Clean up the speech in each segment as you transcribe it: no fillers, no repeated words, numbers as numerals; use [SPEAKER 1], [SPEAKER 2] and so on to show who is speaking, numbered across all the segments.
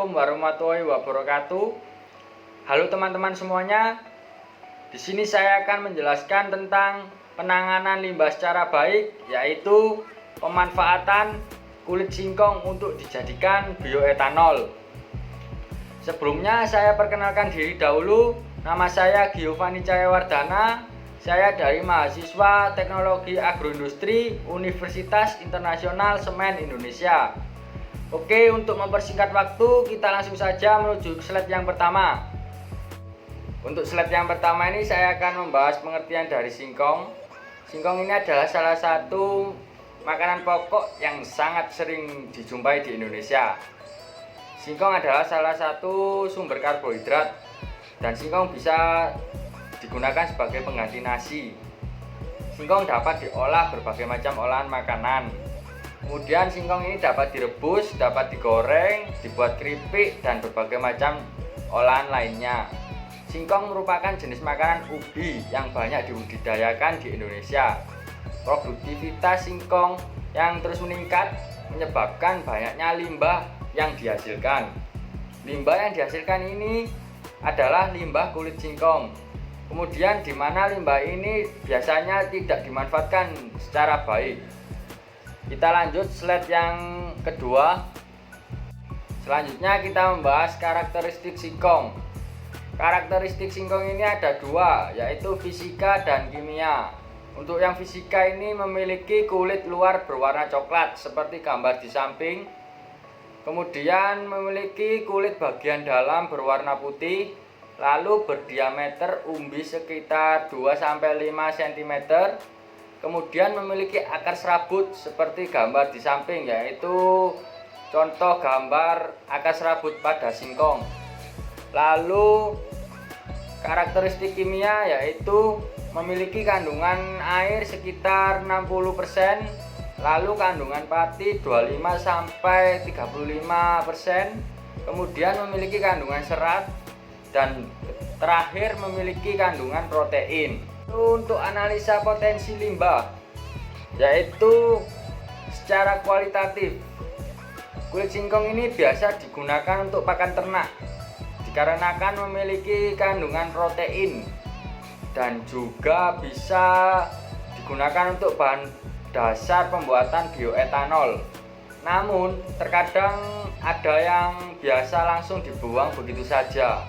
[SPEAKER 1] Assalamualaikum warahmatullahi wabarakatuh. Halo teman-teman semuanya. Di sini saya akan menjelaskan tentang penanganan limbah secara baik, yaitu pemanfaatan kulit singkong untuk dijadikan bioetanol. Sebelumnya saya perkenalkan diri dahulu. Nama saya Giovanni Cahyawardana. Saya dari mahasiswa Teknologi Agroindustri Universitas Internasional Semen Indonesia. Oke, untuk mempersingkat waktu, kita langsung saja menuju ke slide yang pertama. Untuk slide yang pertama ini saya akan membahas pengertian dari singkong. Singkong ini adalah salah satu makanan pokok yang sangat sering dijumpai di Indonesia. Singkong adalah salah satu sumber karbohidrat dan singkong bisa digunakan sebagai pengganti nasi. Singkong dapat diolah berbagai macam olahan makanan. Kemudian singkong ini dapat direbus, dapat digoreng, dibuat keripik dan berbagai macam olahan lainnya. Singkong merupakan jenis makanan ubi yang banyak dibudidayakan di Indonesia. Produktivitas singkong yang terus meningkat menyebabkan banyaknya limbah yang dihasilkan. Limbah yang dihasilkan ini adalah limbah kulit singkong. Kemudian di mana limbah ini biasanya tidak dimanfaatkan secara baik. Kita lanjut slide yang kedua. Selanjutnya kita membahas karakteristik singkong. Karakteristik singkong ini ada dua, yaitu fisika dan kimia. Untuk yang fisika ini memiliki kulit luar berwarna coklat seperti gambar di samping. Kemudian memiliki kulit bagian dalam berwarna putih, lalu berdiameter umbi sekitar 2-5 cm. Kemudian memiliki akar serabut seperti gambar di samping, yaitu contoh gambar akar serabut pada singkong. Lalu karakteristik kimia yaitu memiliki kandungan air sekitar 60%, lalu kandungan pati 25-35%, kemudian memiliki kandungan serat, dan terakhir memiliki kandungan protein. Untuk analisa potensi limbah, yaitu secara kualitatif, kulit singkong ini biasa digunakan untuk pakan ternak dikarenakan memiliki kandungan protein dan juga bisa digunakan untuk bahan dasar pembuatan bioetanol. Namun terkadang ada yang biasa langsung dibuang begitu saja.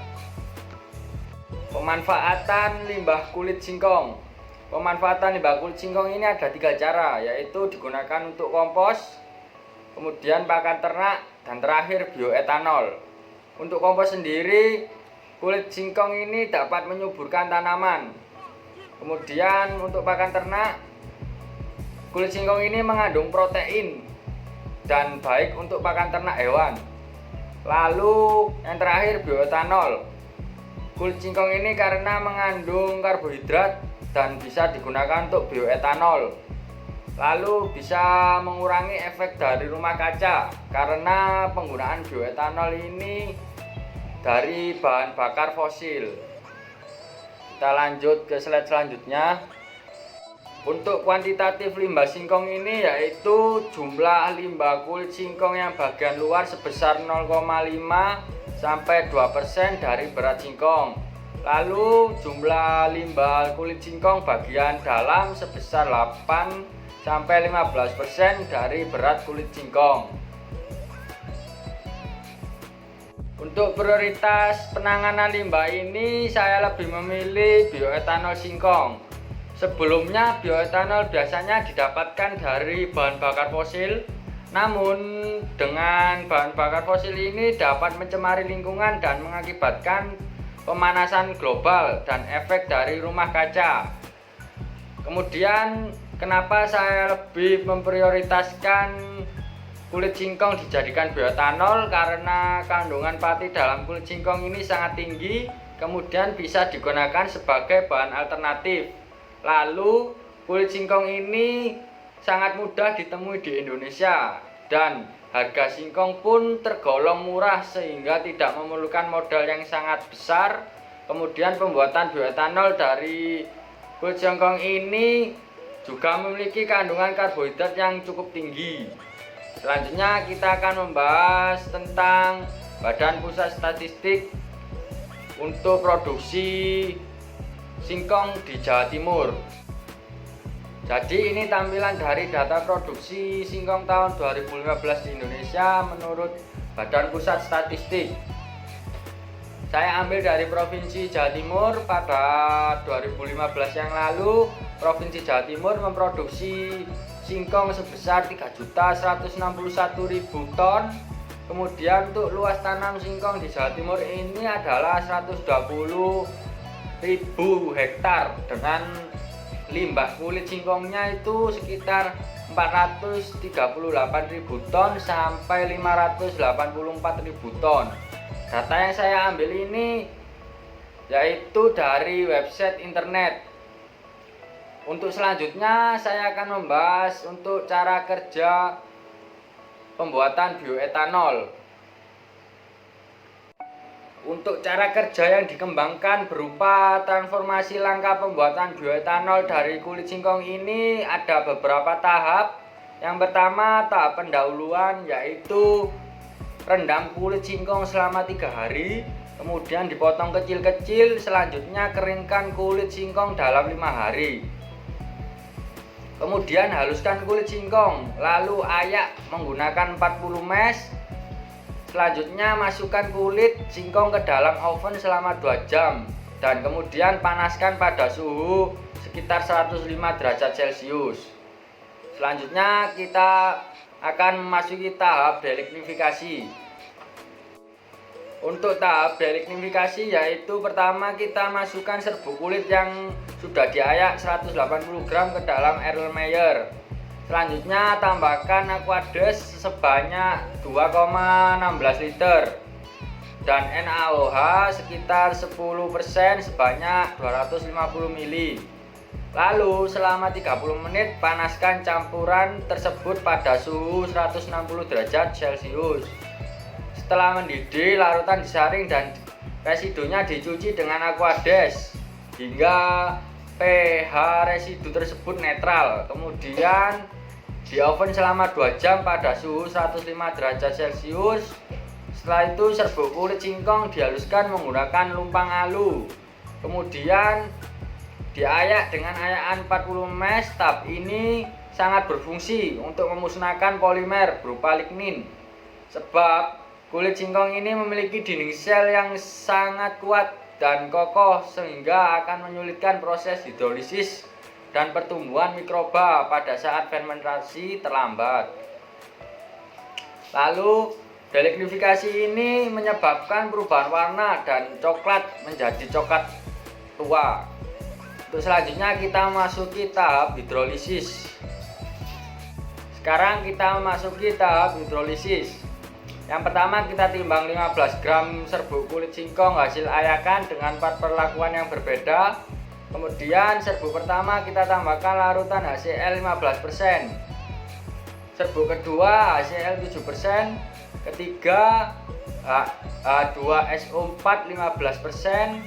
[SPEAKER 1] Pemanfaatan limbah kulit singkong. Pemanfaatan limbah kulit singkong ini ada 3 cara, yaitu digunakan untuk kompos, kemudian pakan ternak, dan terakhir bioetanol. Untuk kompos sendiri, kulit singkong ini dapat menyuburkan tanaman. Kemudian untuk pakan ternak, kulit singkong ini mengandung protein dan baik untuk pakan ternak hewan. Lalu yang terakhir bioetanol. Kulit singkong ini karena mengandung karbohidrat dan bisa digunakan untuk bioetanol. Lalu bisa mengurangi efek dari rumah kaca karena penggunaan bioetanol ini dari bahan bakar fosil. Kita lanjut ke slide selanjutnya. Untuk kuantitatif limbah singkong ini yaitu jumlah limbah kulit singkong yang bagian luar sebesar 0,5-2% dari berat singkong. Lalu jumlah limbah kulit singkong bagian dalam sebesar 8-15% dari berat kulit singkong. Untuk prioritas penanganan limbah ini saya lebih memilih bioetanol singkong. Sebelumnya bioetanol biasanya didapatkan dari bahan bakar fosil. Namun dengan bahan bakar fosil ini dapat mencemari lingkungan dan mengakibatkan pemanasan global dan efek dari rumah kaca. Kemudian kenapa saya lebih memprioritaskan kulit singkong dijadikan bioetanol? Karena kandungan pati dalam kulit singkong ini sangat tinggi, kemudian bisa digunakan sebagai bahan alternatif. Lalu kulit singkong ini sangat mudah ditemui di Indonesia dan harga singkong pun tergolong murah sehingga tidak memerlukan modal yang sangat besar. Kemudian pembuatan bioetanol dari kulit singkong ini juga memiliki kandungan karbohidrat yang cukup tinggi. Selanjutnya kita akan membahas tentang Badan Pusat Statistik untuk produksi singkong di Jawa Timur. Jadi ini tampilan dari data produksi singkong tahun 2015 di Indonesia menurut Badan Pusat Statistik. Saya ambil dari Provinsi Jawa Timur. Pada 2015 yang lalu, Provinsi Jawa Timur memproduksi singkong sebesar 3.161.000 ton. Kemudian untuk luas tanam singkong di Jawa Timur ini adalah 120.000 hektar dengan limbah kulit singkongnya itu sekitar 438.000 ton sampai 584.000 ton. Data yang saya ambil ini yaitu dari website internet. Untuk selanjutnya saya akan membahas untuk cara kerja pembuatan bioetanol. Untuk cara kerja yang dikembangkan berupa transformasi langkah pembuatan bioetanol dari kulit singkong ini ada beberapa tahap. Yang pertama, tahap pendahuluan, yaitu rendam kulit singkong selama 3 hari, kemudian dipotong kecil-kecil. Selanjutnya keringkan kulit singkong dalam 5 hari. Kemudian haluskan kulit singkong, lalu ayak menggunakan 40 mesh. Selanjutnya masukkan kulit singkong ke dalam oven selama 2 jam dan kemudian panaskan pada suhu sekitar 105 derajat Celcius. Selanjutnya kita akan memasuki tahap delignifikasi. Untuk tahap delignifikasi yaitu pertama kita masukkan serbuk kulit yang sudah diayak 180 gram ke dalam Erlenmeyer. Selanjutnya tambahkan Aquades sebanyak 2,16 liter dan NaOH sekitar 10% sebanyak 250 ml. Lalu selama 30 menit panaskan campuran tersebut pada suhu 160 derajat Celcius. Setelah mendidih, larutan disaring dan residunya dicuci dengan Aquades hingga pH residu tersebut netral. Kemudian di oven selama 2 jam pada suhu 105 derajat Celcius. Setelah itu serbuk kulit singkong dihaluskan menggunakan lumpang alu. Kemudian diayak dengan ayakan 40 mesh. Tahap ini sangat berfungsi untuk memusnahkan polimer berupa lignin. Sebab kulit singkong ini memiliki dinding sel yang sangat kuat dan kokoh sehingga akan menyulitkan proses hidrolisis dan pertumbuhan mikroba pada saat fermentasi terlambat. Lalu delignifikasi ini menyebabkan perubahan warna dan coklat menjadi coklat tua. Untuk selanjutnya kita masuki tahap hidrolisis. Sekarang kita memasuki tahap hidrolisis. Yang pertama kita timbang 15 gram serbuk kulit singkong hasil ayakan dengan 4 perlakuan yang berbeda. Kemudian serbuk pertama kita tambahkan larutan HCl 15%. Serbuk kedua HCl 7%. Ketiga H2SO4 15%.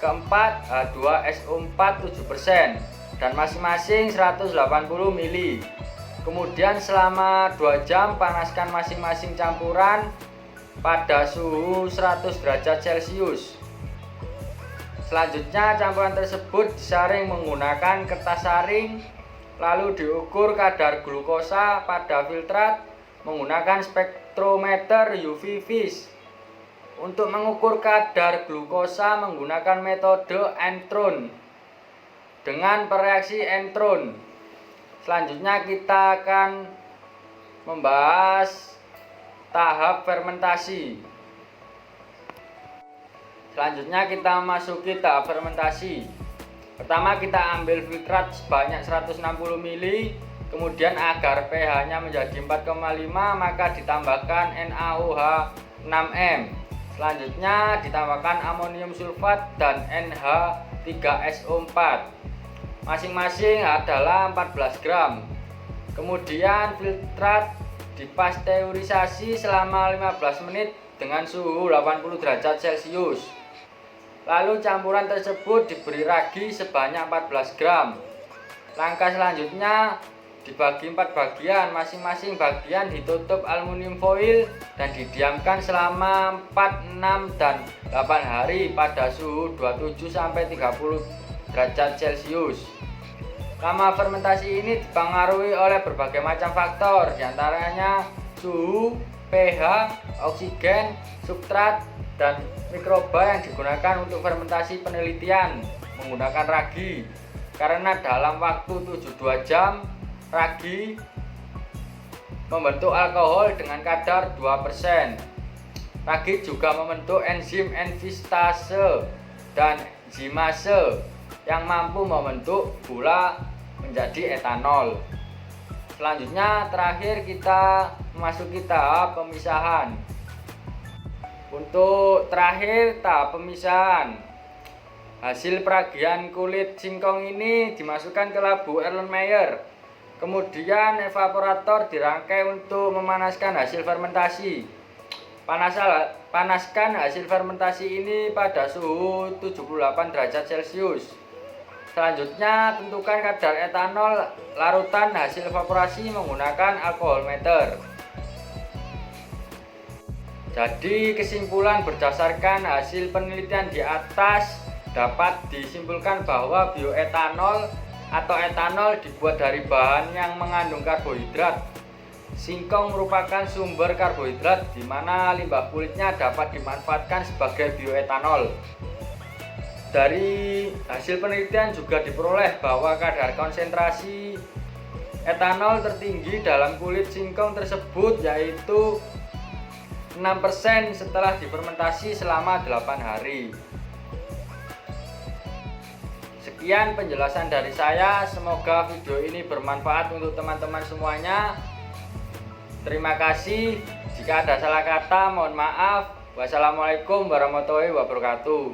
[SPEAKER 1] Keempat H2SO4 7% dan masing-masing 180 ml. Kemudian selama 2 jam panaskan masing-masing campuran pada suhu 100 derajat Celcius. Selanjutnya campuran tersebut disaring menggunakan kertas saring, lalu diukur kadar glukosa pada filtrat menggunakan spektrometer UV vis. Untuk mengukur kadar glukosa menggunakan metode Entron dengan pereaksi Entron. Selanjutnya kita akan membahas tahap fermentasi. Selanjutnya kita masuki tahap fermentasi. Pertama kita ambil filtrat sebanyak 160 ml. Kemudian agar pH-nya menjadi 4,5 maka ditambahkan NaOH 6M. Selanjutnya ditambahkan amonium sulfat dan NH3SO4. Masing-masing adalah 14 gram. Kemudian filtrat dipasteurisasi selama 15 menit dengan suhu 80 derajat Celcius. Lalu campuran tersebut diberi ragi sebanyak 14 gram. Langkah selanjutnya dibagi 4 bagian, masing-masing bagian ditutup aluminium foil dan didiamkan selama 4, 6, dan 8 hari pada suhu 27 sampai 30 derajat Celcius. Lama fermentasi ini dipengaruhi oleh berbagai macam faktor, diantaranya suhu, pH, oksigen, substrat, dan mikroba yang digunakan untuk fermentasi penelitian menggunakan ragi. Karena dalam waktu 72 jam ragi membentuk alkohol dengan kadar 2%. Ragi juga membentuk enzim envistase dan enzimase yang mampu membentuk gula menjadi etanol. Selanjutnya terakhir kita memasuki tahap pemisahan. Untuk terakhir tahap pemisahan, hasil peragian kulit singkong ini dimasukkan ke labu Erlenmeyer. Kemudian evaporator dirangkai untuk memanaskan hasil fermentasi. Panaskan hasil fermentasi ini pada suhu 78 derajat Celcius. Selanjutnya tentukan kadar etanol larutan hasil evaporasi menggunakan alkoholmeter. Jadi kesimpulan berdasarkan hasil penelitian di atas dapat disimpulkan bahwa bioetanol atau etanol dibuat dari bahan yang mengandung karbohidrat. Singkong merupakan sumber karbohidrat di mana limbah kulitnya dapat dimanfaatkan sebagai bioetanol. Dari hasil penelitian juga diperoleh bahwa kadar konsentrasi etanol tertinggi dalam kulit singkong tersebut yaitu 6% setelah difermentasi selama 8 hari. Sekian penjelasan dari saya, semoga video ini bermanfaat untuk teman-teman semuanya. Terima kasih. Jika ada salah kata, mohon maaf. Wassalamualaikum warahmatullahi wabarakatuh.